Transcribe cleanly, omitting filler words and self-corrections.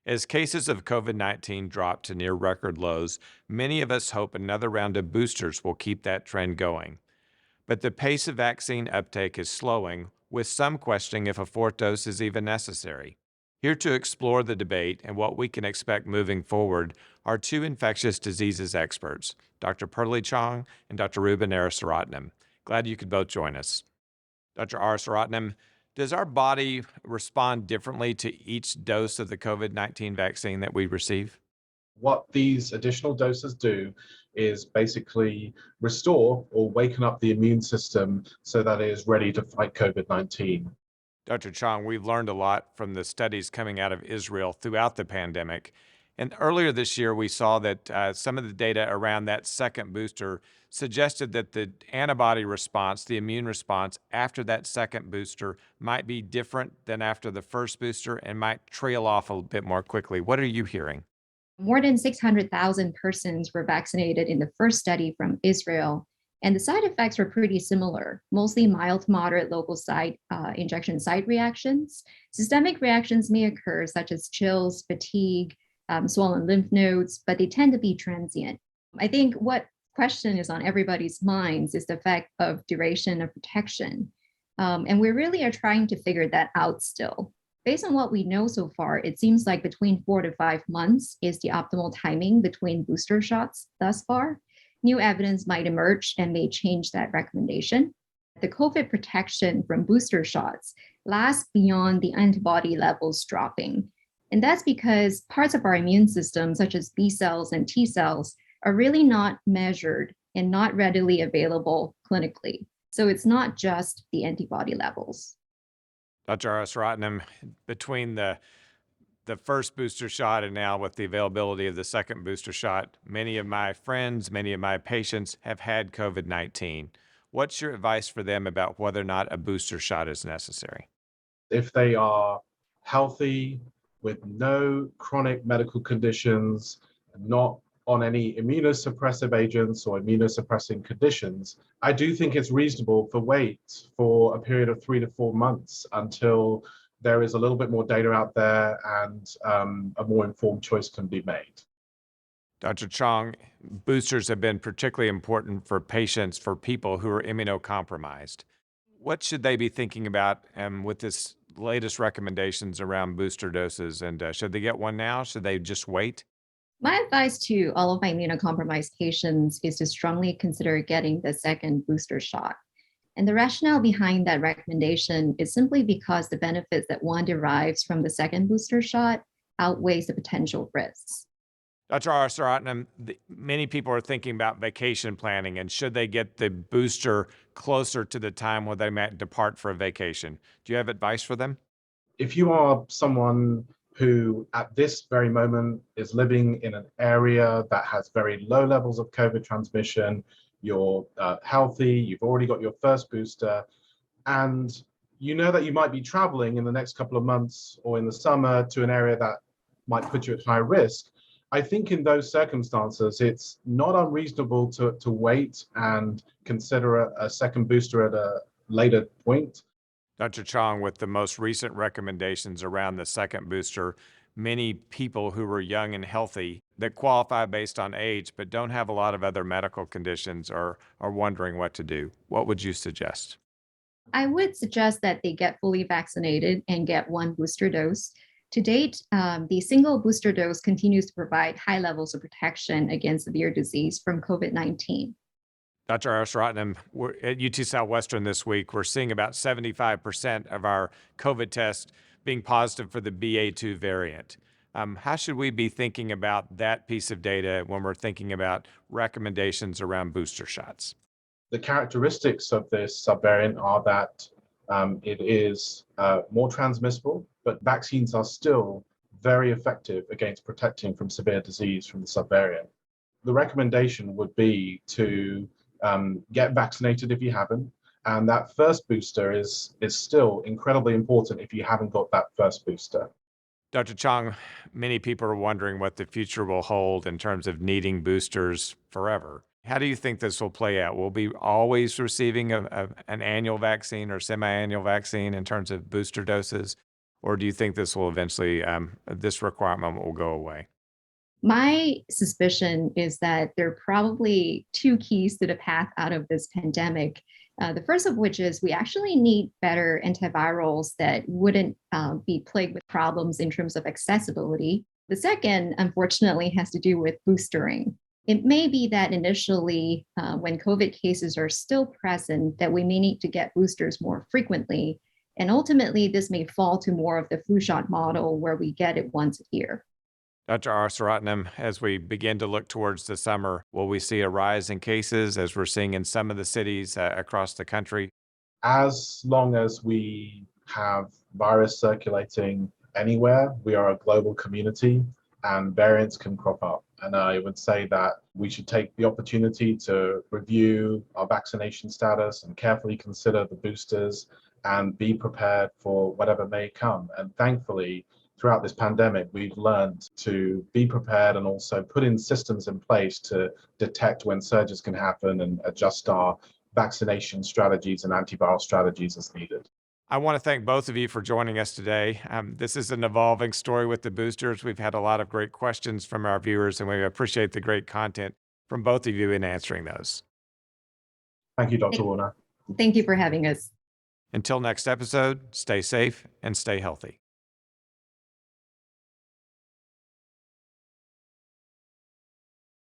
As cases of COVID-19 drop to near record lows, many of us hope another round of boosters will keep that trend going. But the pace of vaccine uptake is slowing, with some questioning if a fourth dose is even necessary. Here to explore the debate and what we can expect moving forward are two infectious diseases experts, Dr. Pearlie Chong and Dr. Reuben Arasaratnam. Glad you could both join us. Dr. Arasaratnam, does our body respond differently to each dose of the COVID-19 vaccine that we receive? What these additional doses do is basically restore or waken up the immune system so that it is ready to fight COVID-19. Dr. Chong, we've learned a lot from the studies coming out of Israel throughout the pandemic. And earlier this year, we saw that some of the data around that second booster suggested that the antibody response, the immune response after that second booster, might be different than after the first booster and might trail off a bit more quickly. What are you hearing? More than 600,000 persons were vaccinated in the first study from Israel, and the side effects were pretty similar, mostly mild to moderate local site injection site reactions. Systemic reactions may occur, such as chills, fatigue, swollen lymph nodes, but they tend to be transient. I think what question is on everybody's minds is the effect of duration of protection. And we really are trying to figure that out still. Based on what we know so far, it seems like between 4 to 5 months is the optimal timing between booster shots thus far. New evidence might emerge and may change that recommendation. The COVID protection from booster shots lasts beyond the antibody levels dropping. And that's because parts of our immune system, such as B cells and T cells, are really not measured and not readily available clinically. So it's not just the antibody levels. Dr. Arasaratnam, between the first booster shot and now with the availability of the second booster shot, many of my friends, many of my patients have had COVID-19. What's your advice for them about whether or not a booster shot is necessary? If they are healthy, with no chronic medical conditions, not on any immunosuppressive agents or immunosuppressing conditions, I do think it's reasonable to wait for a period of 3 to 4 months until there is a little bit more data out there and a more informed choice can be made. Dr. Chong, boosters have been particularly important for patients, for people who are immunocompromised. What should they be thinking about with this latest recommendations around booster doses? And should they get one now? Should they just wait? My advice to all of my immunocompromised patients is to strongly consider getting the second booster shot. And the rationale behind that recommendation is simply because the benefits that one derives from the second booster shot outweighs the potential risks. Dr. Arasaratnam, many people are thinking about vacation planning and should they get the booster closer to the time where they might depart for a vacation. Do you have advice for them? If you are someone who at this very moment is living in an area that has very low levels of COVID transmission, you're healthy, you've already got your first booster, and you know that you might be traveling in the next couple of months or in the summer to an area that might put you at high risk, I think in those circumstances, it's not unreasonable to wait and consider a second booster at a later point. Dr. Chong, with the most recent recommendations around the second booster, many people who are young and healthy that qualify based on age but don't have a lot of other medical conditions are wondering what to do. What would you suggest? I would suggest that they get fully vaccinated and get one booster dose. To date, the single booster dose continues to provide high levels of protection against severe disease from COVID-19. Dr. Arasaratnam, we're at UT Southwestern this week. We're seeing about 75% of our COVID tests being positive for the BA2 variant. How should we be thinking about that piece of data when we're thinking about recommendations around booster shots? The characteristics of this subvariant are that it is more transmissible, but vaccines are still very effective against protecting from severe disease from the subvariant. The recommendation would be to get vaccinated if you haven't, and that first booster is still incredibly important if you haven't got that first booster. Dr. Chong, many people are wondering what the future will hold in terms of needing boosters forever. How do you think this will play out? Will we be always receiving an annual vaccine or semi-annual vaccine in terms of booster doses? or do you think this will eventually, this requirement will go away? My suspicion is that there are probably two keys to the path out of this pandemic. The first of which is we actually need better antivirals that wouldn't be plagued with problems in terms of accessibility. The second, unfortunately, has to do with boostering. It may be that initially, when COVID cases are still present, that we may need to get boosters more frequently. And ultimately, this may fall to more of the flu shot model where we get it once a year. Dr. Arasaratnam, as we begin to look towards the summer, will we see a rise in cases as we're seeing in some of the cities across the country? As long as we have virus circulating anywhere, we are a global community and variants can crop up. And I would say that we should take the opportunity to review our vaccination status and carefully consider the boosters and be prepared for whatever may come. And thankfully, throughout this pandemic, we've learned to be prepared and also put in systems in place to detect when surges can happen and adjust our vaccination strategies and antiviral strategies as needed. I want to thank both of you for joining us today. This is an evolving story with the boosters. We've had a lot of great questions from our viewers, and we appreciate the great content from both of you in answering those. Thank you, Dr. Warner. Thank you for having us. Until next episode, stay safe and stay healthy.